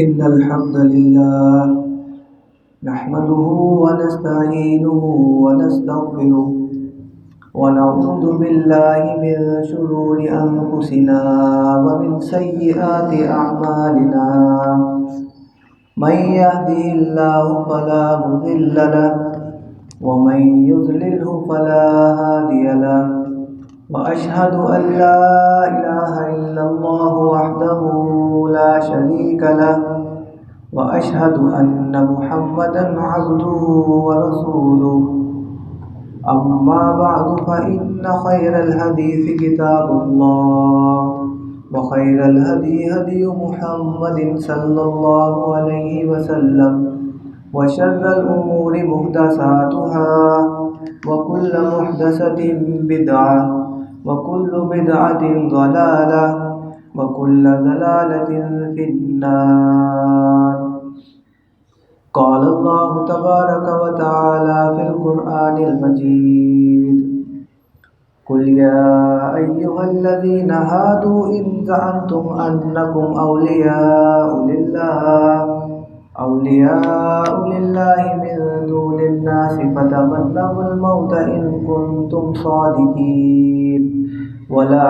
إن الحمد لله نحمده ونستعينه ونستغفره ونعوذ بالله من شرور أنفسنا ومن سيئات أعمالنا. من يهده الله فلا مضل له ومن يضلله فلا هادي له. وأشهد أن لا إله إلا الله وحده لا شريك له وأشهد أن محمدا عبده ورسوله. أما بعد فإن خير الحديث كتاب الله وخير الهدي هدي محمد صلى الله عليه وسلم وشر الأمور محدثاتها وكل محدثة بدعة وكل بدعة ضلالة وكل ضلالة في النار. قال الله تبارك وتعالى في القرآن المجيد: قل يا أيها الذين هادوا إن زعمتم أنكم أولياء لله من دون الناس فتمنوا الموت إن كنتم صادقين ولا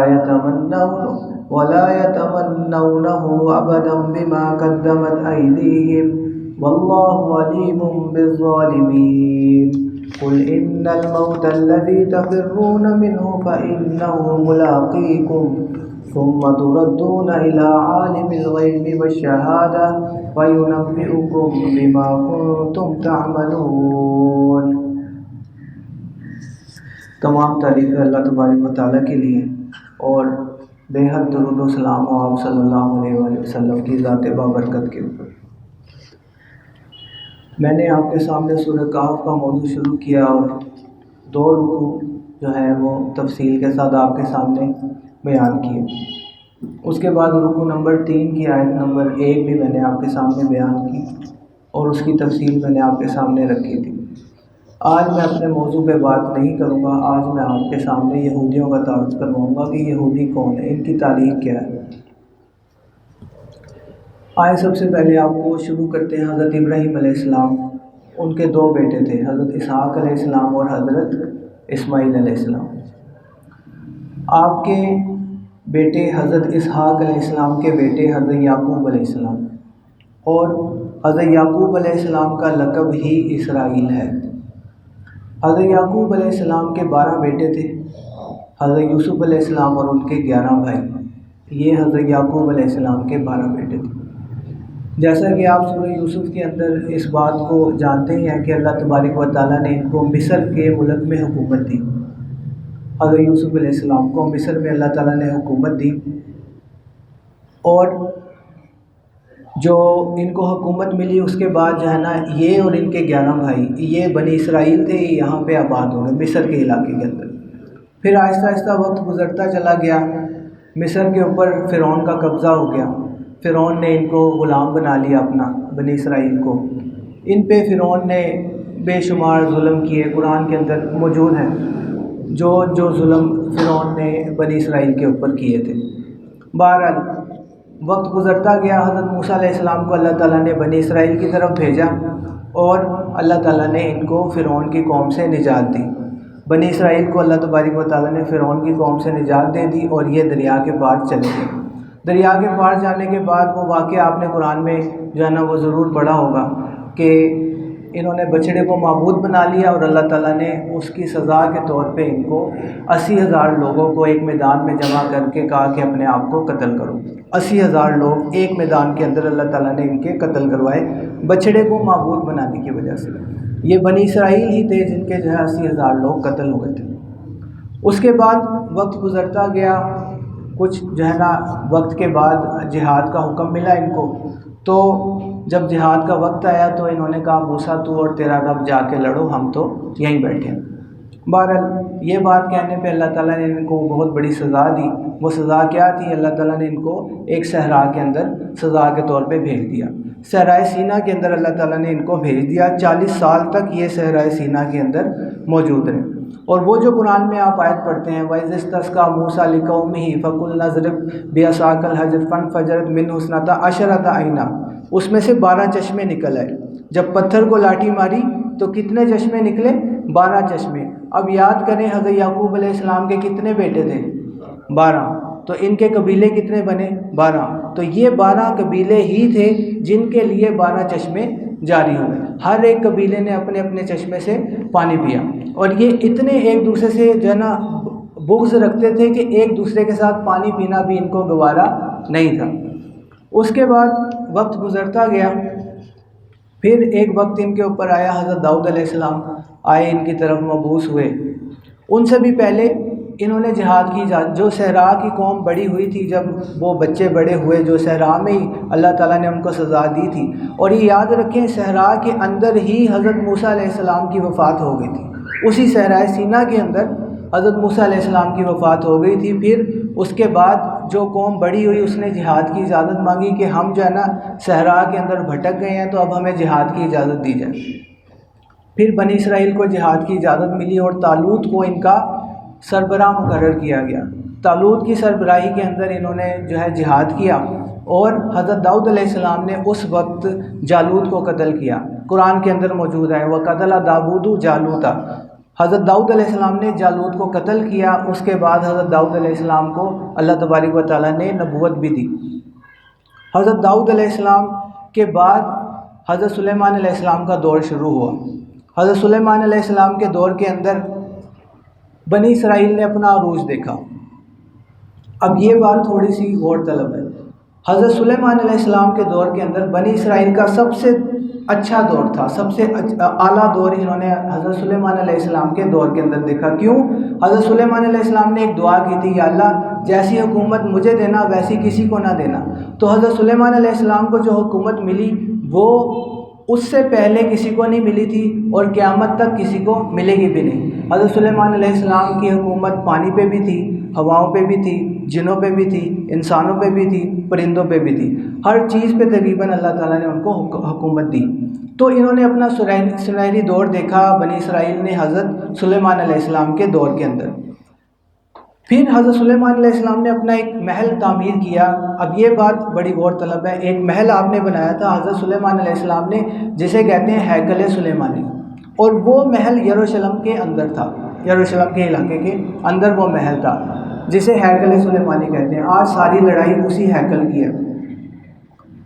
يتمنونه أبدا بما قدمت أيديهم والله عليم بالظالمين. قل إن الموت الذي تفرون منه فإنه ملاقيكم ثم تردون إلى عالم الغيب والشهادة وينبئكم بما كنتم تعملون. تمام تعریفیں اللہ تبارک و تعالیٰ کے لیے اور بے حد درود و سلام ہو آپ صلی اللہ علیہ وآلہ وسلم کی ذات بابرکت کے اوپر. میں نے آپ کے سامنے سورہ کہف کا موضوع شروع کیا اور 2 رکوع جو ہے وہ تفصیل کے ساتھ آپ کے سامنے بیان کیے. اس کے بعد رکوع نمبر 3 کی آیت نمبر 1 بھی میں نے آپ کے سامنے بیان کی اور اس کی تفصیل میں نے آپ کے سامنے رکھی تھی. آج میں اپنے موضوع پہ بات نہیں کروں گا. آج میں آپ کے سامنے یہودیوں کا تعارف کرواؤں گا کہ یہودی کون ہے، ان کی تاریخ کیا ہے. آئے سب سے پہلے آپ کو شروع کرتے ہیں حضرت ابراہیم علیہ السلام. ان کے 2 بیٹے تھے، حضرت اسحاق علیہ السلام اور حضرت اسماعیل علیہ السلام. آپ کے بیٹے حضرت اسحاق علیہ السلام کے بیٹے حضرت یعقوب علیہ السلام، اور حضرت یعقوب علیہ السلام کا لقب ہی اسرائیل ہے. حضرت یعقوب علیہ السلام کے 12 بیٹے تھے، حضرت یوسف علیہ السلام اور ان کے 11 بھائی. یہ حضرت یعقوب علیہ السلام کے 12 بیٹے تھے. جیسا کہ آپ سورہ یوسف کے اندر اس بات کو جانتے ہی ہیں کہ اللہ تبارک و تعالیٰ نے ان کو مصر کے ملک میں حکومت دی. حضرت یوسف علیہ السلام کو مصر میں اللہ تعالیٰ نے حکومت دی، اور جو ان کو حکومت ملی اس کے بعد جو ہے نا، یہ اور ان کے 11 بھائی، یہ بنی اسرائیل تھے، یہ یہاں پہ آباد ہو گئے مصر کے علاقے کے اندر. پھر آہستہ آہستہ وقت گزرتا چلا گیا، مصر کے اوپر فرعون کا قبضہ ہو گیا. فرعون نے ان کو غلام بنا لیا اپنا، بنی اسرائیل کو. ان پہ فرعون نے بے شمار ظلم کیے، قرآن کے اندر موجود ہیں جو ظلم فرعون نے بنی اسرائیل کے اوپر کیے تھے. بہرحال وقت گزرتا گیا، حضرت موسیٰ علیہ السلام کو اللہ تعالیٰ نے بنی اسرائیل کی طرف بھیجا اور اللہ تعالیٰ نے ان کو فرعون کی قوم سے نجات دی. بنی اسرائیل کو اللہ تبارک و تعالیٰ نے فرعون کی قوم سے نجات دے دی اور یہ دریا کے پار چلے گئے. دریا کے پار جانے کے بعد وہ واقعہ آپ نے قرآن میں جو ہے نا وہ ضرور پڑھا ہوگا کہ انہوں نے بچڑے کو معبود بنا لیا اور اللہ تعالیٰ نے اس کی سزا کے طور پہ ان کو 80,000 لوگوں کو ایک میدان میں جمع کر کے کہا کہ اپنے آپ کو قتل کرو. 80,000 لوگ ایک میدان کے اندر اللہ تعالیٰ نے ان کے قتل کروائے بچڑے کو معبود بنانے کی وجہ سے. یہ بنی اسرائیل ہی تھے جن کے جو ہے 80,000 لوگ قتل ہو گئے تھے. اس کے بعد وقت گزرتا گیا، کچھ جو ہے نا وقت کے بعد جہاد کا حکم ملا ان کو. تو جب جہاد کا وقت آیا تو انہوں نے کہا موسیٰ تو اور تیرا رب جا کے لڑو، ہم تو یہیں بیٹھے ہیں. بہرحال یہ بات کہنے پہ اللہ تعالیٰ نے ان کو بہت بڑی سزا دی. وہ سزا کیا تھی؟ اللہ تعالیٰ نے ان کو ایک صحرا کے اندر سزا کے طور پہ بھیج دیا. صحرائے سینا کے اندر اللہ تعالیٰ نے ان کو بھیج دیا. 40 سال تک یہ صحرائے سینا کے اندر موجود رہے. اور وہ جو قرآن میں آپ آیت پڑھتے ہیں وَإِذِ اسْتَسْقَىٰ مُوسَىٰ لِقَوْمِهِ فَقُلْنَا اضْرِبْ بِعَصَاكَ الْحَجَرَ فَانْفَجَرَتْ مِنْهُ اثْنَتَا عَشَرَةَ عَيْنًا، اس میں سے 12 چشمے نکل آئے۔ جب پتھر کو لاٹھی ماری تو کتنے چشمے نکلے؟ 12 چشمے۔ اب یاد کریں حضرت یعقوب علیہ السلام کے کتنے بیٹے تھے؟ 12۔ تو ان کے قبیلے کتنے بنے؟ 12۔ تو یہ 12 قبیلے ہی تھے جن کے لیے 12 چشمے جاری ہوئے۔ ہر ایک قبیلے نے اپنے اپنے چشمے سے پانی پیا، اور یہ اتنے ایک دوسرے سے جو ہے نا بغض رکھتے تھے کہ ایک دوسرے کے ساتھ پانی پینا بھی ان کو گوارا نہیں تھا۔ اس کے بعد وقت گزرتا گیا، پھر ایک وقت ان کے اوپر آیا، حضرت داؤد علیہ السلام آئے، ان کی طرف مبعوث ہوئے۔ ان سے بھی پہلے انہوں نے جہاد کی جو صحرا کی قوم بڑی ہوئی تھی، جب وہ بچے بڑے ہوئے، جو صحرا میں ہی اللہ تعالیٰ نے ان کو سزا دی تھی۔ اور یہ یاد رکھیں صحرا کے اندر ہی حضرت موسیٰ علیہ السلام کی وفات ہو گئی تھی، اسی صحرائے سینا کے اندر حضرت موسیٰ علیہ السلام کی وفات ہو گئی تھی۔ پھر اس کے بعد جو قوم بڑی ہوئی اس نے جہاد کی اجازت مانگی کہ ہم جو ہے نا صحرا کے اندر بھٹک گئے ہیں، تو اب ہمیں جہاد کی اجازت دی جائے۔ پھر بنی اسرائیل کو جہاد کی اجازت ملی اور طالوت کو ان کا سربراہ مقرر کیا گیا۔ طالوت کی سربراہی کے اندر انہوں نے جو ہے جہاد کیا، اور حضرت داؤد علیہ السلام نے اس وقت جالوت کو قتل کیا۔ قرآن کے اندر موجود ہے وَقَتَلَ دَاوُودُ جالوتا۔ حضرت داؤد علیہ السلام نے جالوت کو قتل کیا۔ اس کے بعد حضرت داؤد علیہ السلام کو اللہ تبارک و تعالیٰ نے نبوت بھی دی۔ حضرت داؤد علیہ السلام کے بعد حضرت سلیمان علیہ السلام کا دور شروع ہوا۔ حضرت سلیمان علیہ السلام کے دور کے اندر بنی اسرائیل نے اپنا عروج دیکھا۔ اب یہ بات تھوڑی سی غور طلب ہے۔ حضرت سلیمان علیہ السلام کے دور کے اندر بنی اسرائیل کا سب سے اچھا دور تھا، سب سے اعلیٰ دور انہوں نے حضرت سلیمان علیہ السلام کے دور کے اندر دیکھا۔ کیوں؟ حضرت سلیمان علیہ السلام نے ایک دعا کی تھی، یا اللہ جیسی حکومت مجھے دینا ویسی کسی کو نہ دینا۔ تو حضرت سلیمان علیہ السلام کو جو حکومت ملی وہ اس سے پہلے کسی کو نہیں ملی تھی، اور قیامت تک کسی کو ملے گی بھی نہیں۔ حضرت سلیمان علیہ السلام کی حکومت پانی پہ بھی تھی، ہواؤں پہ بھی تھی، جنوں پہ بھی تھی، انسانوں پہ بھی تھی، پرندوں پہ بھی تھی، ہر چیز پہ تقریباً اللہ تعالیٰ نے ان کو حکومت دی۔ تو انہوں نے اپنا سنہری دور دیکھا بنی اسرائیل نے حضرت سلیمان علیہ السلام کے دور کے اندر۔ پھر حضرت سلیمان علیہ السلام نے اپنا ایک محل تعمیر کیا۔ اب یہ بات بڑی غور طلب ہے، ایک محل آپ نے بنایا تھا حضرت سلیمان علیہ السلام نے، جسے کہتے ہیں ہیکل سلیمانی، اور وہ محل یروشلم کے اندر تھا، یروشلم کے علاقے کے اندر وہ محل تھا جسے ہیکل سلیمانی کہتے ہیں۔ آج ساری لڑائی اسی ہیکل کی ہے۔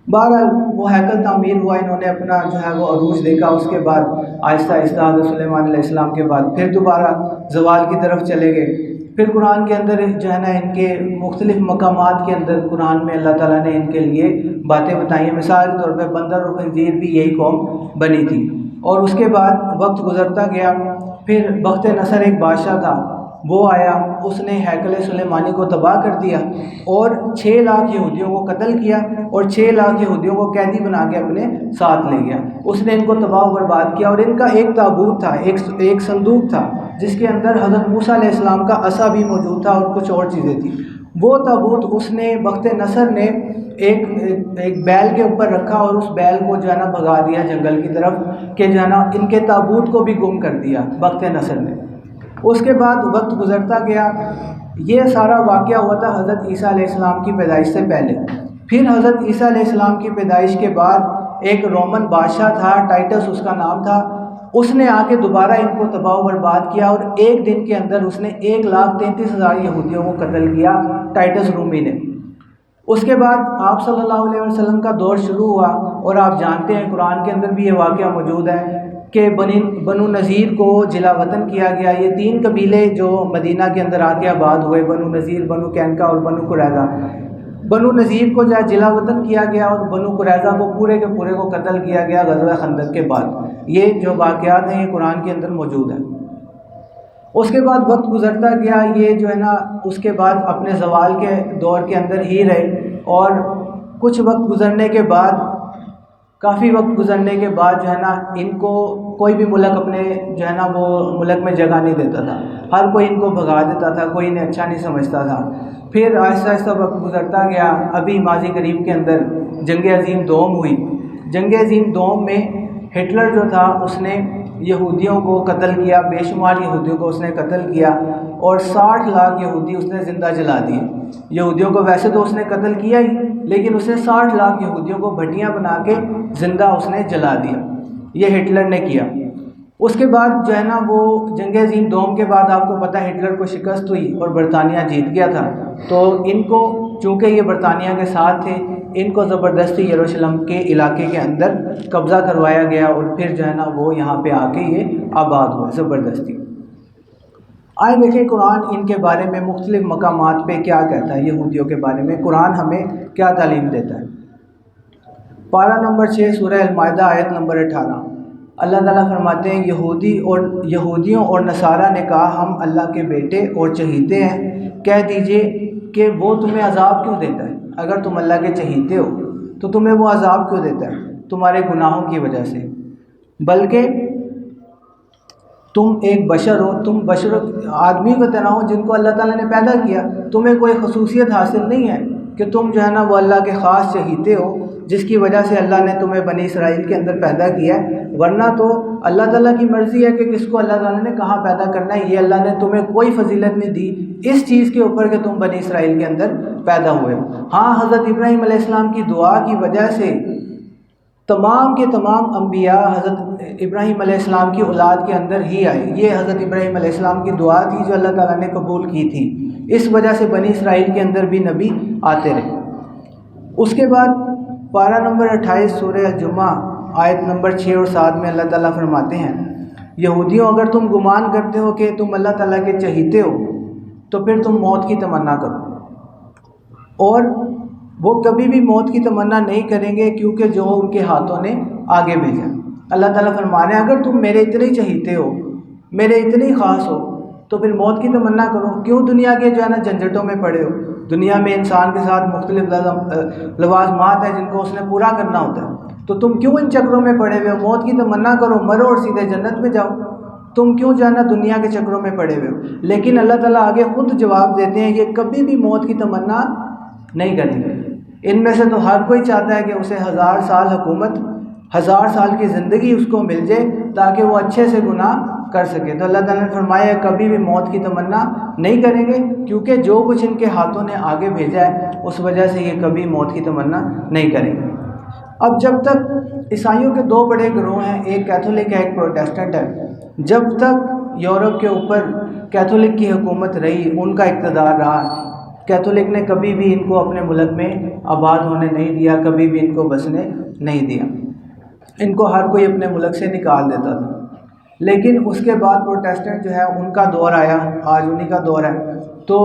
بہرحال وہ ہیکل تعمیر ہوا، انہوں نے اپنا جو ہے وہ عروج دیکھا۔ اس کے بعد آہستہ آہستہ حضرت سلیمان علیہ السلام کے بعد پھر دوبارہ زوال کی طرف چلے گئے۔ پھر قرآن کے اندر جو ہے نا ان کے مختلف مقامات کے اندر قرآن میں اللہ تعالیٰ نے ان کے لیے باتیں بتائی ہیں۔ مثال کے طور پہ بندر اور خنزیر بھی یہی قوم بنی تھی۔ اور اس کے بعد وقت گزرتا گیا، پھر بخت نصر ایک بادشاہ تھا، وہ آیا، اس نے ہیکل سلیمانی کو تباہ کر دیا اور 6 لاکھ یہودیوں کو قتل کیا، اور 6 لاکھ یہودیوں کو قیدی بنا کے اپنے ساتھ لے گیا۔ اس نے ان کو تباہ و برباد کیا، اور ان کا ایک تابوت تھا، ایک صندوق تھا جس کے اندر حضرت موسیٰ علیہ السلام کا عصا بھی موجود تھا اور کچھ اور چیزیں تھیں۔ وہ تابوت اس نے بخت نصر نے ایک بیل کے اوپر رکھا، اور اس بیل کو جو ہے نا بھگا دیا جنگل کی طرف، کہ جو ہے نا ان کے تابوت کو بھی گم کر دیا بخت نصر نے۔ اس کے بعد وقت گزرتا گیا، یہ سارا واقعہ ہوا تھا حضرت عیسیٰ علیہ السلام کی پیدائش سے پہلے۔ پھر حضرت عیسیٰ علیہ السلام کی پیدائش کے بعد ایک رومن بادشاہ تھا، ٹائٹس اس کا نام تھا، اس نے آ کے دوبارہ ان کو تباہ و برباد کیا، اور ایک دن کے اندر اس نے 1,33,000 یہودیوں کو قتل کیا، ٹائٹس رومی نے۔ اس کے بعد آپ صلی اللہ علیہ وسلم کا دور شروع ہوا، اور آپ جانتے ہیں قرآن کے اندر بھی یہ واقعہ موجود ہے کہ بنو نذیر کو جلا وطن کیا گیا۔ یہ 3 قبیلے جو مدینہ کے اندر آ کے آباد ہوئے، بنو نذیر، بنو قینقاع اور بنو قریظہ۔ بنو نذیر کو جلا وطن کیا گیا، اور بنو قریظہ کو پورے کے پورے کو قتل کیا گیا غزوہ خندق کے بعد۔ یہ جو واقعات ہیں یہ قرآن کے اندر موجود ہیں۔ اس کے بعد وقت گزرتا گیا، یہ جو ہے نا اس کے بعد اپنے زوال کے دور کے اندر ہی رہے، اور کچھ وقت گزرنے کے بعد، کافی وقت گزرنے کے بعد جو ہے نا ان کو کوئی بھی ملک اپنے جو ہے نا وہ ملک میں جگہ نہیں دیتا تھا، ہر کوئی ان کو بھگا دیتا تھا، کوئی انہیں اچھا نہیں سمجھتا تھا۔ پھر آہستہ آہستہ وقت گزرتا گیا، ابھی ماضی قریب کے اندر جنگ عظیم دوم ہوئی۔ جنگ عظیم دوم میں ہٹلر جو تھا اس نے یہودیوں کو قتل کیا، بے شمار یہودیوں کو اس نے قتل کیا، اور 60 لاکھ یہودی اس نے زندہ جلا دیے۔ یہودیوں کو ویسے تو اس نے قتل کیا ہی، لیکن اس نے 60 لاکھ یہودیوں کو بھٹیاں بنا کے زندہ اس نے جلا دیا. یہ ہٹلر نے کیا. اس کے بعد جو ہے نا وہ جنگ عظیم دوم کے بعد آپ کو پتہ ہے ہٹلر کو شکست ہوئی اور برطانیہ جیت گیا تھا. تو ان کو چونکہ یہ برطانیہ کے ساتھ تھے ان کو زبردستی یروشلم کے علاقے کے اندر قبضہ کروایا گیا اور پھر جو ہے نا وہ یہاں پہ آ کے یہ آباد ہوئے زبردستی. آئے دیکھیں قرآن ان کے بارے میں مختلف مقامات پہ کیا کہتا ہے. یہودیوں کے بارے میں قرآن ہمیں کیا تعلیم دیتا ہے. پارہ نمبر 6 سورہ المائدہ آیت نمبر 18. اللہ تعالیٰ فرماتے ہیں یہودیوں اور نصارہ نے کہا ہم اللہ کے بیٹے اور چہیتے ہیں. کہہ دیجئے کہ وہ تمہیں عذاب کیوں دیتا ہے؟ اگر تم اللہ کے چہیتے ہو تو تمہیں وہ عذاب کیوں دیتا ہے؟ تمہارے گناہوں کی وجہ سے. بلکہ تم ایک بشر ہو، تم بشر آدمی کو طرح ہو جن کو اللہ تعالیٰ نے پیدا کیا. تمہیں کوئی خصوصیت حاصل نہیں ہے کہ تم جو ہے نا وہ اللہ کے خاص چہیتے ہو جس کی وجہ سے اللہ نے تمہیں بنی اسرائیل کے اندر پیدا کیا ہے. ورنہ تو اللہ تعالیٰ کی مرضی ہے کہ کس کو اللہ تعالیٰ نے کہاں پیدا کرنا ہے. یہ اللہ نے تمہیں کوئی فضیلت نہیں دی اس چیز کے اوپر کہ تم بنی اسرائیل کے اندر پیدا ہوئے. ہاں حضرت ابراہیم علیہ السلام کی دعا کی وجہ سے تمام کے تمام انبیاء حضرت ابراہیم علیہ السلام کی اولاد کے اندر ہی آئے. یہ حضرت ابراہیم علیہ السلام کی دعا تھی جو اللہ تعالیٰ نے قبول کی تھی. اس وجہ سے بنی اسرائیل کے اندر بھی نبی آتے رہے. اس کے بعد پارہ نمبر 28 سورہ الجمعہ آیت نمبر 6 اور 7 میں اللہ تعالیٰ فرماتے ہیں یہودیوں اگر تم گمان کرتے ہو کہ تم اللہ تعالیٰ کے چہیتے ہو تو پھر تم موت کی تمنا کرو. اور وہ کبھی بھی موت کی تمنا نہیں کریں گے کیونکہ جو ان کے ہاتھوں نے آگے بھیجا. اللہ تعالیٰ فرمانے ہیں اگر تم میرے اتنے چہیتے ہو، میرے اتنے خاص ہو تو پھر موت کی تمنا کرو. کیوں دنیا کے جو ہے نا جھنجھٹوں میں پڑے ہو؟ دنیا میں انسان کے ساتھ مختلف لوازمات ہیں جن کو اس نے پورا کرنا ہوتا ہے. تو تم کیوں ان چکروں میں پڑے ہوئے ہو؟ موت کی تمنا کرو، مرو اور سیدھے جنت میں جاؤ. تم کیوں جو ہے نا دنیا کے چکروں میں پڑے ہوئے ہو؟ لیکن اللہ تعالیٰ آگے خود جواب دیتے ہیں یہ کبھی بھی موت کی تمنا نہیں کریں گے. ان میں سے تو ہر کوئی چاہتا ہے کہ اسے 1000 سال حکومت، 1000 سال کی زندگی اس کو مل جائے تاکہ وہ اچھے سے گناہ کر سکے. تو اللہ تعالیٰ نے فرمایا کبھی بھی موت کی تمنا نہیں کریں گے کیونکہ جو کچھ ان کے ہاتھوں نے آگے بھیجا ہے اس وجہ سے یہ کبھی موت کی تمنا نہیں کریں گے. اب جب تک عیسائیوں کے 2 بڑے گروہ ہیں، ایک کیتھولک ہے ایک پروٹیسٹنٹ ہے. جب تک یورپ کے اوپر کیتھولک کی حکومت رہی، ان کا اقتدار رہا، کیتھولک نے کبھی بھی ان کو اپنے ملک میں آباد ہونے نہیں دیا، کبھی بھی ان کو بسنے نہیں دیا. ان کو ہر کوئی اپنے ملک سے نکال دیتا تھا. لیکن اس کے بعد پروٹیسٹنٹ جو ہے ان کا دور آیا، آج انہی کا دور ہے. تو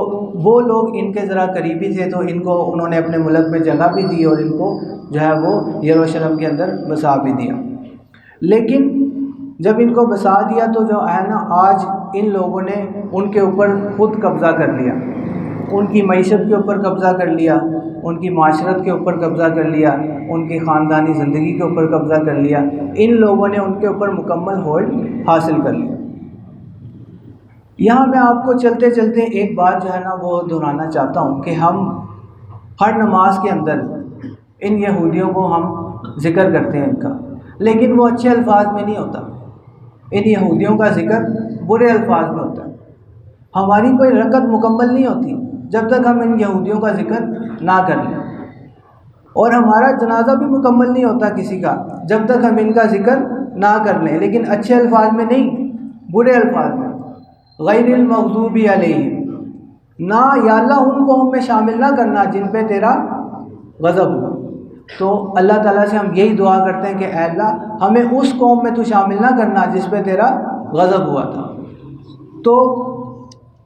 وہ لوگ ان کے ذرا قریبی تھے تو ان کو انہوں نے اپنے ملک میں جگہ بھی دی اور ان کو جو ہے وہ یروشلم کے اندر بسا بھی دیا. لیکن جب ان کو بسا دیا تو جو ہے نا آج ان لوگوں نے ان کے اوپر خود قبضہ کر لیا، ان کی معیشت کے اوپر قبضہ کر لیا، ان کی معاشرت کے اوپر قبضہ کر لیا، ان کی خاندانی زندگی کے اوپر قبضہ کر لیا. ان لوگوں نے ان کے اوپر مکمل ہولڈ حاصل کر لیا. یہاں میں آپ کو چلتے چلتے ایک بات جو ہے نا وہ دہرانا چاہتا ہوں کہ ہم ہر نماز کے اندر ان یہودیوں کو ہم ذکر کرتے ہیں ان کا، لیکن وہ اچھے الفاظ میں نہیں ہوتا. ان یہودیوں کا ذکر برے الفاظ میں ہوتا ہے. ہماری کوئی رکعت مکمل نہیں ہوتی جب تک ہم ان یہودیوں کا ذکر نہ کر لیں، اور ہمارا جنازہ بھی مکمل نہیں ہوتا کسی کا جب تک ہم ان کا ذکر نہ کر لیں. لیکن اچھے الفاظ میں نہیں، برے الفاظ میں. غیر المغضوب علیہم، نہ یا اللہ ان قوم میں شامل نہ کرنا جن پہ تیرا غضب ہو. تو اللہ تعالیٰ سے ہم یہی دعا کرتے ہیں کہ اے اللہ ہمیں اس قوم میں تو شامل نہ کرنا جس پہ تیرا غضب ہوا تھا. تو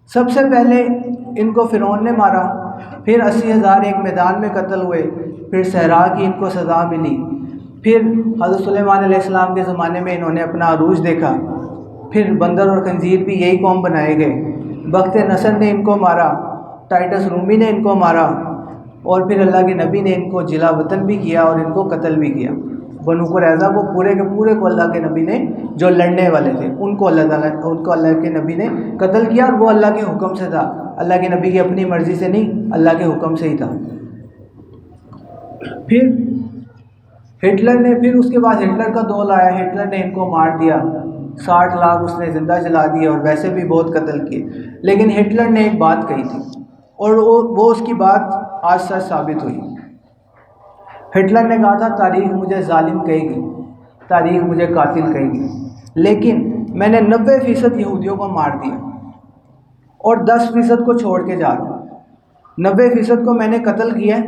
سب سے پہلے ان کو فرعون نے مارا، پھر 80,000 ایک میدان میں قتل ہوئے، پھر صحرا کی ان کو سزا ملی، پھر حضرت سلیمان علیہ السلام کے زمانے میں انہوں نے اپنا عروج دیکھا، پھر بندر اور خنزیر بھی یہی قوم بنائے گئے. بخت نصر نے ان کو مارا، ٹائٹس رومی نے ان کو مارا، اور پھر اللہ کے نبی نے ان کو جلا وطن بھی کیا اور ان کو قتل بھی کیا. بنو قریظہ کو پورے کے پورے کو اللہ کے نبی نے، جو لڑنے والے تھے ان کو اللہ کے نبی نے قتل کیا، اور وہ اللہ کے حکم سے تھا، اللہ کے نبی کی اپنی مرضی سے نہیں، اللہ کے حکم سے ہی تھا. پھر ہٹلر نے، پھر اس کے بعد ہٹلر کا دور آیا، ہٹلر نے ان کو مار دیا، 60 لاکھ اس نے زندہ جلا دیے اور ویسے بھی بہت قتل کیے. لیکن ہٹلر نے ایک بات کہی تھی اور وہ اس کی بات آج سچ ثابت ہوئی. ہٹلر نے کہا تھا تاریخ مجھے ظالم کہے گی، تاریخ مجھے قاتل کہے گی، لیکن میں نے 90% یہودیوں کو مار دیا اور 10% کو چھوڑ کے جا رہا ہوں۔ 90% کو میں نے قتل کیا ہے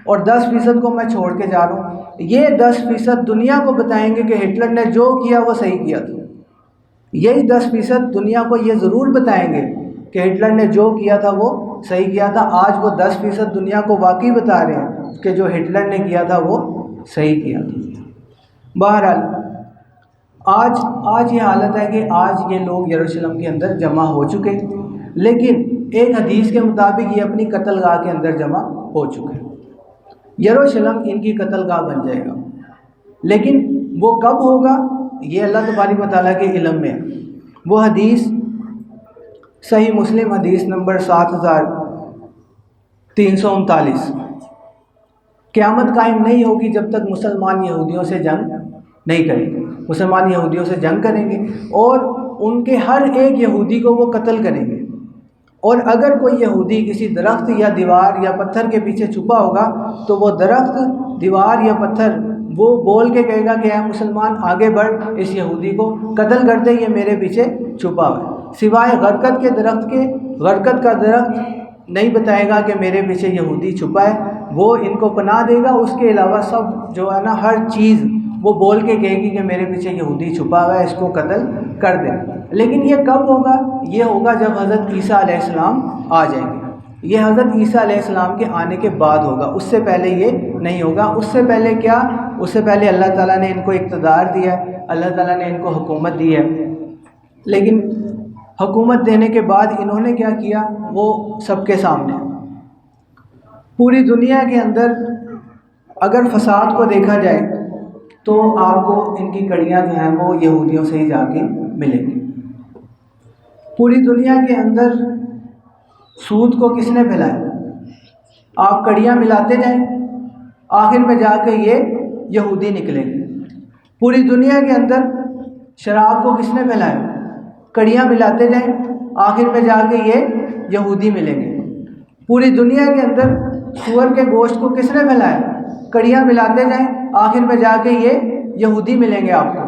اور 10% کو میں چھوڑ کے جا رہا ہوں۔ یہ 10% دنیا کو بتائیں گے کہ ہٹلر نے جو کیا وہ صحیح کیا تھا۔ یہی 10% دنیا کو یہ ضرور بتائیں گے کہ ہٹلر نے جو کیا تھا وہ صحیح کیا تھا۔ آج وہ 10% دنیا کو واقعی بتا رہے ہیں کہ جو ہٹلر نے کیا تھا وہ صحیح کیا تھا۔ بہرحال آج یہ حالت ہے کہ آج یہ لوگ یروشلم کے اندر جمع ہو چکے، لیکن ایک حدیث کے مطابق یہ اپنی قتل گاہ کے اندر جمع ہو چکے۔ یروشلم ان کی قتل گاہ بن جائے گا، لیکن وہ کب ہوگا یہ اللہ تبارک و تعالیٰ کے علم میں ہے۔ وہ حدیث صحیح مسلم حدیث نمبر 7339، قیامت قائم نہیں ہوگی جب تک مسلمان یہودیوں سے جنگ نہیں کریں گے۔ مسلمان یہودیوں سے جنگ کریں گے اور ان کے ہر ایک یہودی کو وہ قتل کریں گے، اور اگر کوئی یہودی کسی درخت یا دیوار یا پتھر کے پیچھے چھپا ہوگا تو وہ درخت، دیوار یا پتھر وہ بول کے کہے گا کہ اے مسلمان آگے بڑھ، اس یہودی کو قتل کر دے، یہ میرے پیچھے چھپا ہوا ہے۔ سوائے غرقد کے درخت کے، غرقد کا درخت نہیں بتائے گا کہ میرے پیچھے یہودی چھپا ہے، وہ ان کو پناہ دے گا۔ اس کے علاوہ سب جو ہے نا، ہر چیز وہ بول کے کہے گی کہ میرے پیچھے یہودی چھپا ہوا ہے، اس کو قتل کر دے۔ لیکن یہ کب ہوگا؟ یہ ہوگا جب حضرت عیسیٰ علیہ السلام آ جائیں گے۔ یہ حضرت عیسیٰ علیہ السلام کے آنے کے بعد ہوگا، اس سے پہلے یہ نہیں ہوگا۔ اس سے پہلے کیا؟ اس سے پہلے اللہ تعالیٰ نے ان کو اقتدار دیا ہے، اللہ تعالیٰ نے ان کو حکومت دی ہے، لیکن حکومت دینے کے بعد انہوں نے کیا کیا وہ سب کے سامنے۔ پوری دنیا کے اندر اگر فساد کو دیکھا جائے تو آپ کو ان کی کڑیاں جو ہیں وہ یہودیوں سے ہی جا کے ملیں گی۔ پوری دنیا کے اندر سود کو کس نے پھیلایا؟ آپ کڑیاں ملاتے جائیں، آخر میں جا کے یہ یہودی نکلیں گے۔ پوری دنیا کے اندر شراب کو کس نے پھیلایا؟ کڑیاں ملاتے جائیں، آخر میں جا کے یہ یہودی ملیں گے۔ پوری دنیا کے اندر سور کے گوشت کو کس نے پھیلایا؟ کڑیاں ملاتے جائیں، آخر میں جا کے یہ یہودی ملیں گے آپ کو۔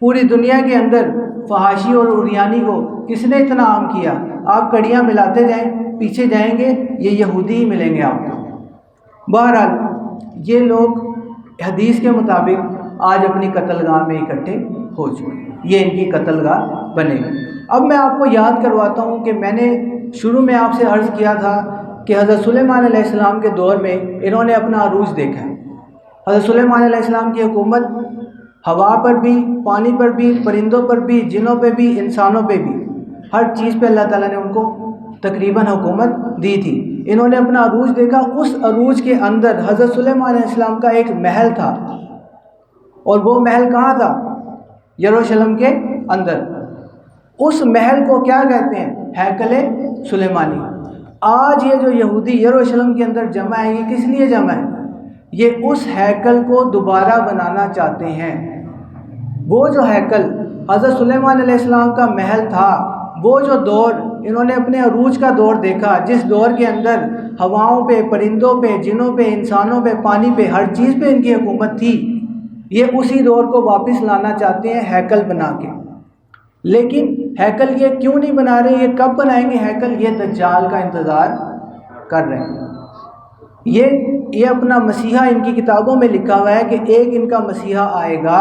پوری دنیا کے اندر فحاشی اور عریانی کو کس نے اتنا عام کیا؟ آپ کڑیاں ملاتے جائیں، پیچھے جائیں گے یہ یہودی ہی ملیں گے آپ کو۔ بہرحال یہ لوگ حدیث کے مطابق آج اپنی قتل گاہ میں اکٹھے ہو چکے، یہ ان کی قتل گاہ بنے گی۔ اب میں آپ کو یاد کرواتا ہوں کہ میں نے شروع میں آپ سے عرض کیا تھا کہ حضرت سلیمان علیہ السلام کے دور میں انہوں نے اپنا عروج دیکھا ہے۔ حضرت سلیمان علیہ السلام کی حکومت ہوا پر بھی، پانی پر بھی، پرندوں پر بھی، جنوں پہ بھی، انسانوں پہ بھی، ہر چیز پہ اللہ تعالیٰ نے ان کو تقریباً حکومت دی تھی۔ انہوں نے اپنا عروج دیکھا، اس عروج کے اندر حضرت سلیمان علیہ السلام کا ایک محل تھا، اور وہ محل کہاں تھا؟ یروشلم کے اندر۔ اس محل کو کیا کہتے ہیں؟ ہیکل سلیمانی۔ آج یہ جو یہودی یروشلم کے اندر جمع ہے، یہ کس لیے جمع ہے؟ یہ اس ہیکل کو دوبارہ بنانا چاہتے ہیں۔ وہ جو ہیکل حضرت سلیمان علیہ السلام کا محل تھا، وہ جو دور انہوں نے اپنے عروج کا دور دیکھا، جس دور کے اندر ہواؤں پہ، پرندوں پہ، جنوں پہ، انسانوں پہ، پانی پہ، ہر چیز پہ ان کی حکومت تھی، یہ اسی دور کو واپس لانا چاہتے ہیں ہیکل بنا کے۔ لیکن ہیکل یہ کیوں نہیں بنا رہے؟ یہ کب بنائیں گے ہیکل؟ یہ دجال کا انتظار کر رہے ہیں۔ یہ اپنا مسیحا ان کی کتابوں میں لکھا ہوا ہے کہ ایک ان کا مسیحا آئے گا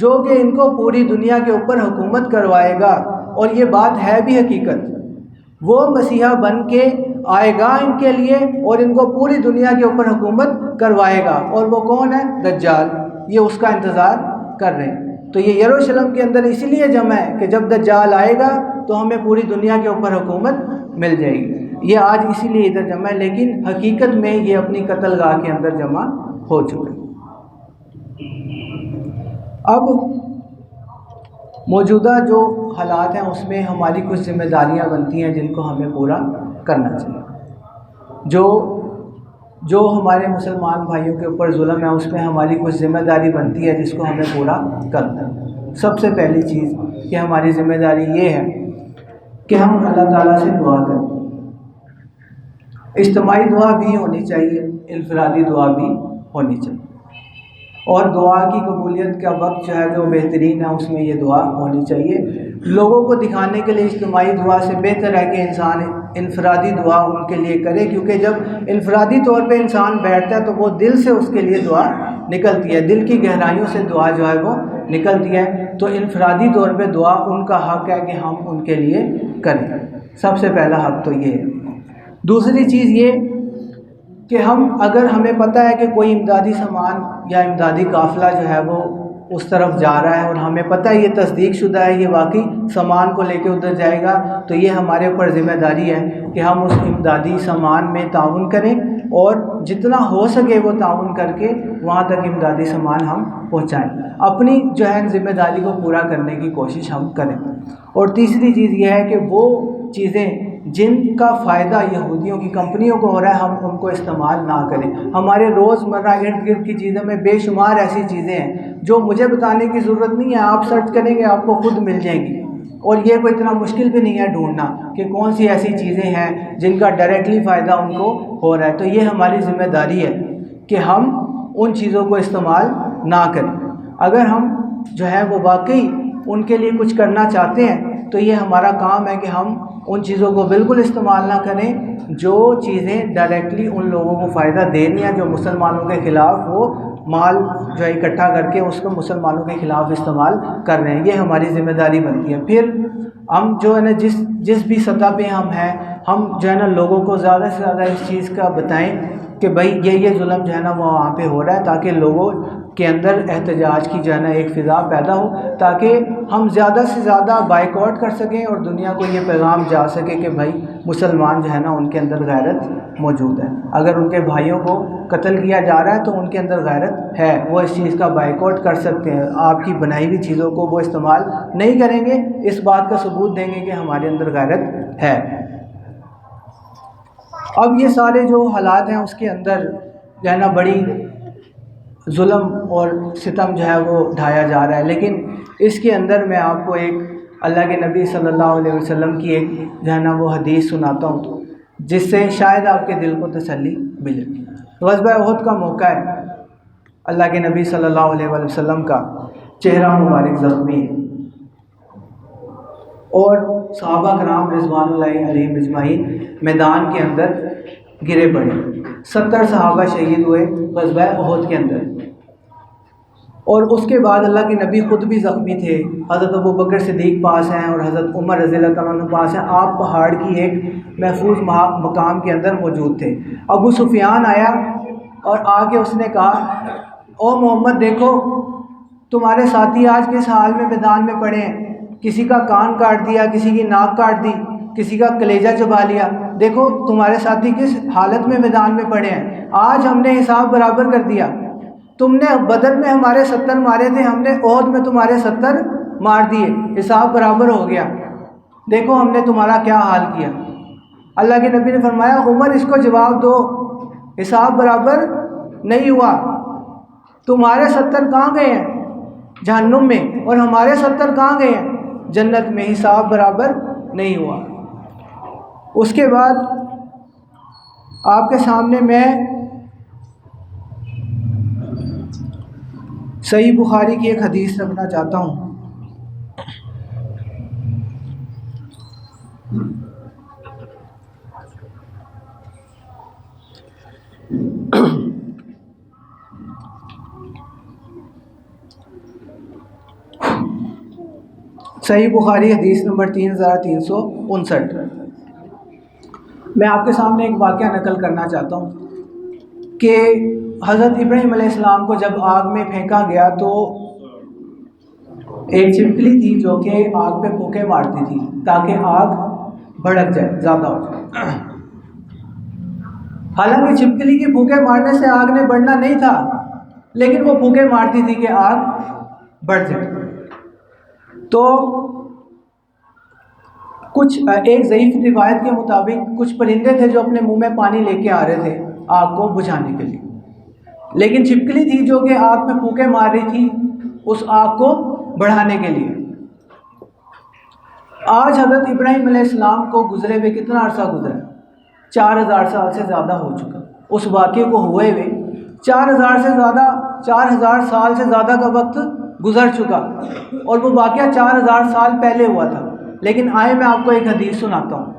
جو کہ ان کو پوری دنیا کے اوپر حکومت کروائے گا، اور یہ بات ہے بھی حقیقت۔ وہ مسیحا بن کے آئے گا ان کے لیے اور ان کو پوری دنیا کے اوپر حکومت کروائے گا، اور وہ کون ہے؟ دجال۔ یہ اس کا انتظار کر رہے ہیں۔ تو یہ یروشلم کے اندر اسی لیے جمع ہے کہ جب دجال آئے گا تو ہمیں پوری دنیا کے اوپر حکومت مل جائے گی۔ یہ آج اسی لیے ادھر جمع ہے، لیکن حقیقت میں یہ اپنی قتل گاہ کے اندر جمع ہو چکے۔ اب موجودہ جو حالات ہیں اس میں ہماری کچھ ذمہ داریاں بنتی ہیں جن کو ہمیں پورا کرنا چاہیے۔ جو ہمارے مسلمان بھائیوں کے اوپر ظلم ہے اس میں ہماری کچھ ذمہ داری بنتی ہے جس کو ہمیں پورا کرنا ہے۔ سب سے پہلی چیز کہ ہماری ذمہ داری یہ ہے کہ ہم اللہ تعالیٰ سے دعا کریں۔ اجتماعی دعا بھی ہونی چاہیے، انفرادی دعا بھی ہونی چاہیے، اور دعا کی قبولیت کا وقت جو ہے جو بہترین ہے اس میں یہ دعا ہونی چاہیے۔ لوگوں کو دکھانے کے لیے اجتماعی دعا سے بہتر ہے کہ انسان انفرادی دعا ان کے لیے کرے، کیونکہ جب انفرادی طور پہ انسان بیٹھتا ہے تو وہ دل سے اس کے لیے دعا نکلتی ہے، دل کی گہرائیوں سے دعا جو ہے وہ نکلتی ہے۔ تو انفرادی طور پہ دعا ان کا حق ہے کہ ہم ان کے لیے کریں، سب سے پہلا حق تو یہ ہے۔ دوسری چیز یہ کہ اگر ہمیں پتہ ہے کہ کوئی امدادی سامان یا امدادی قافلہ جو ہے وہ اس طرف جا رہا ہے، اور ہمیں پتہ ہے یہ تصدیق شدہ ہے، یہ واقعی سامان کو لے کے ادھر جائے گا، تو یہ ہمارے اوپر ذمہ داری ہے کہ ہم اس امدادی سامان میں تعاون کریں، اور جتنا ہو سکے وہ تعاون کر کے وہاں تک امدادی سامان ہم پہنچائیں، اپنی جو ہے ذمہ داری کو پورا کرنے کی کوشش ہم کریں۔ اور تیسری چیز یہ ہے کہ وہ چیزیں جن کا فائدہ یہودیوں کی کمپنیوں کو ہو رہا ہے ہم ان کو استعمال نہ کریں۔ ہمارے روزمرہ ارد گرد کی چیزوں میں بے شمار ایسی چیزیں ہیں جو مجھے بتانے کی ضرورت نہیں ہے، آپ سرچ کریں گے آپ کو خود مل جائیں گی، اور یہ کوئی اتنا مشکل بھی نہیں ہے ڈھونڈنا کہ کون سی ایسی چیزیں ہیں جن کا ڈائریکٹلی فائدہ ان کو ہو رہا ہے۔ تو یہ ہماری ذمہ داری ہے کہ ہم ان چیزوں کو استعمال نہ کریں۔ اگر ہم جو ہے وہ واقعی ان کے لیے کچھ کرنا چاہتے ہیں تو یہ ہمارا کام ہے کہ ہم ان چیزوں کو بالکل استعمال نہ کریں جو چیزیں ڈائریکٹلی ان لوگوں کو فائدہ دے رہی ہیں، جو مسلمانوں کے خلاف وہ مال جو ہے اکٹھا کر کے اس کو مسلمانوں کے خلاف استعمال کر رہے ہیں۔ یہ ہماری ذمہ داری بنتی ہے۔ پھر ہم جو ہے نا جس بھی سطح پہ ہم ہیں، ہم جو ہے نا لوگوں کو زیادہ سے زیادہ اس چیز کا بتائیں کہ بھائی یہ ظلم جو ہے نا وہ وہاں پہ ہو رہا ہے، تاکہ لوگوں کے اندر احتجاج کی جو ہے نا ایک فضا پیدا ہو، تاکہ ہم زیادہ سے زیادہ بائیکاٹ کر سکیں اور دنیا کو یہ پیغام جا سکے کہ بھائی مسلمان جو ہے نا ان کے اندر غیرت موجود ہے۔ اگر ان کے بھائیوں کو قتل کیا جا رہا ہے تو ان کے اندر غیرت ہے، وہ اس چیز کا بائیکاٹ کر سکتے ہیں، آپ کی بنائی ہوئی چیزوں کو وہ استعمال نہیں کریں گے، اس بات کا ثبوت دیں گے کہ ہمارے اندر غیرت ہے۔ اب یہ سارے جو حالات ہیں اس کے اندر جو ہے نا بڑی ظلم اور ستم جو ہے وہ ڈھایا جا رہا ہے، لیکن اس کے اندر میں آپ کو ایک اللہ کے نبی صلی اللہ علیہ وسلم کی ایک جو ہے نا وہ حدیث سناتا ہوں جس سے شاید آپ کے دل کو تسلی ملے۔ غزوہ احد کا موقع ہے، اللہ کے نبی صلی اللہ علیہ وسلم کا چہرہ مبارک زخمی ہے، اور صحابہ کرام رضوان اللہ علیہم اجمعین میدان کے اندر گرے پڑے۔ 70 صحابہ شہید ہوئے غزوہ احد کے اندر، اور اس کے بعد اللہ کے نبی خود بھی زخمی تھے، حضرت ابوبکر صدیق پاس ہیں اور حضرت عمر رضی اللہ تعالیٰ عنہ پاس ہیں، آپ پہاڑ کی ایک محفوظ مقام کے اندر موجود تھے۔ ابو سفیان آیا اور آ کے اس نے کہا، او محمد دیکھو تمہارے ساتھی آج کس حال میں میدان میں پڑے ہیں، کسی کا کان کاٹ دیا، کسی کی ناک کاٹ دی، کسی کا کلیجہ چبا لیا، دیکھو تمہارے ساتھی کس حالت میں میدان میں پڑے ہیں، آج ہم نے حساب برابر کر دیا، تم نے بدر میں ہمارے 70 مارے تھے، ہم نے احد میں تمہارے 70 مار دیے، حساب برابر ہو گیا، دیکھو ہم نے تمہارا کیا حال کیا۔ اللہ کے نبی نے فرمایا، عمر اس کو جواب دو، حساب برابر نہیں ہوا، تمہارے 70 کہاں گئے ہیں؟ جہنم میں، اور ہمارے 70 کہاں گئے ہیں؟ جنت میں، حساب برابر نہیں ہوا۔ اس کے بعد آپ کے سامنے میں صحیح بخاری کی ایک حدیث رکھنا چاہتا ہوں۔ صحیح بخاری حدیث نمبر 3359۔ میں آپ کے سامنے ایک واقعہ نقل کرنا چاہتا ہوں کہ حضرت ابراہیم علیہ السلام کو جب آگ میں پھینکا گیا تو ایک چھپکلی تھی جو کہ آگ پہ پھونکے مارتی تھی تاکہ آگ بھڑک جائے، زیادہ ہو جائے۔ حالانکہ چھپکلی کی پھونکے مارنے سے آگ نے بڑھنا نہیں تھا، لیکن وہ پھونکے مارتی تھی کہ آگ بڑھ جائے۔ تو کچھ ایک ضعیف روایت کے مطابق کچھ پرندے تھے جو اپنے منہ میں پانی لے کے آ رہے تھے آگ کو بجھانے کے لیے، لیکن چھپکلی تھی جو کہ آگ میں پھونکے مار رہی تھی اس آگ کو بڑھانے کے لیے۔ آج حضرت ابراہیم علیہ السلام کو گزرے ہوئے کتنا عرصہ گزرا؟ 4000 سال سے زیادہ ہو چکا۔ اس واقعے کو ہوئے ہوئے چار ہزار سال سے زیادہ کا وقت گزر چکا اور وہ واقعہ 4000 سال پہلے ہوا تھا. لیکن آئے میں آپ کو ایک حدیث سناتا ہوں.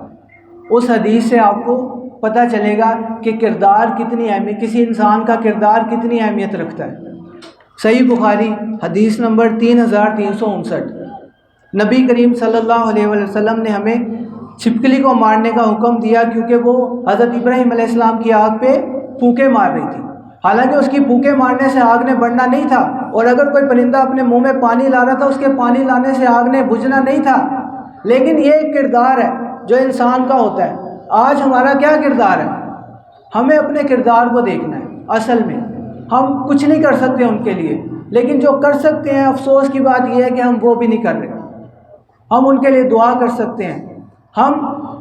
اس حدیث سے آپ کو پتہ چلے گا کہ کردار کتنی اہمیت، کسی انسان کا کردار کتنی اہمیت رکھتا ہے. صحیح بخاری حدیث نمبر 3359. نبی کریم صلی اللہ علیہ وسلم نے ہمیں چھپکلی کو مارنے کا حکم دیا کیونکہ وہ حضرت ابراہیم علیہ السلام کی آگ پہ پھونکے مار رہی تھی. حالانکہ اس کی پھونکے مارنے سے آگ نے بڑھنا نہیں تھا، اور اگر کوئی پرندہ اپنے منہ میں پانی لا رہا تھا اس کے پانی لانے سے آگ نے بجھنا نہیں تھا. لیکن یہ ایک کردار ہے جو انسان کا ہوتا ہے. آج ہمارا کیا کردار ہے؟ ہمیں اپنے کردار کو دیکھنا ہے. اصل میں ہم کچھ نہیں کر سکتے ان کے لیے، لیکن جو کر سکتے ہیں افسوس کی بات یہ ہے کہ ہم وہ بھی نہیں کر رہے. ہم ان کے لیے دعا کر سکتے ہیں، ہم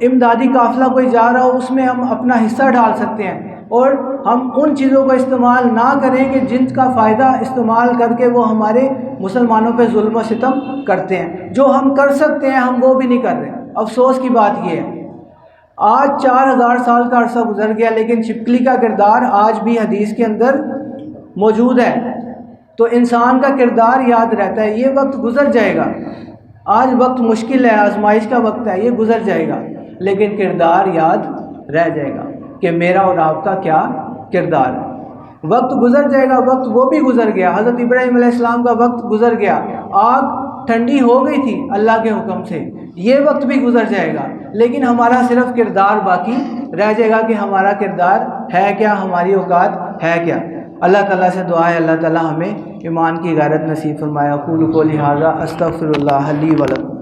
امدادی قافلہ کوئی جا رہا ہو اس میں ہم اپنا حصہ ڈال سکتے ہیں، اور ہم ان چیزوں کو استعمال نہ کریں کہ جن کا فائدہ استعمال کر کے وہ ہمارے مسلمانوں پہ ظلم و ستم کرتے ہیں. جو ہم کر سکتے ہیں ہم وہ بھی نہیں کر رہے. افسوس کی بات یہ ہے آج 4000 سال کا عرصہ گزر گیا، لیکن چھپکلی کا کردار آج بھی حدیث کے اندر موجود ہے. تو انسان کا کردار یاد رہتا ہے. یہ وقت گزر جائے گا، آج وقت مشکل ہے، آزمائش کا وقت ہے، یہ گزر جائے گا، لیکن کردار یاد رہ جائے گا کہ میرا اور آپ کا کیا کردار ہے. وقت گزر جائے گا، وقت وہ بھی گزر گیا. حضرت ابراہیم علیہ السلام کا وقت گزر گیا، آگ ٹھنڈی ہو گئی تھی اللہ کے حکم سے، یہ وقت بھی گزر جائے گا، لیکن ہمارا صرف کردار باقی رہ جائے گا کہ ہمارا کردار ہے کیا، ہماری اوقات ہے کیا. اللہ تعالیٰ سے دعا ہے اللہ تعالیٰ ہمیں ایمان کی غیرت نصیب فرمائے. اقول قولی ھذا استغفر اللہ لی ولکم.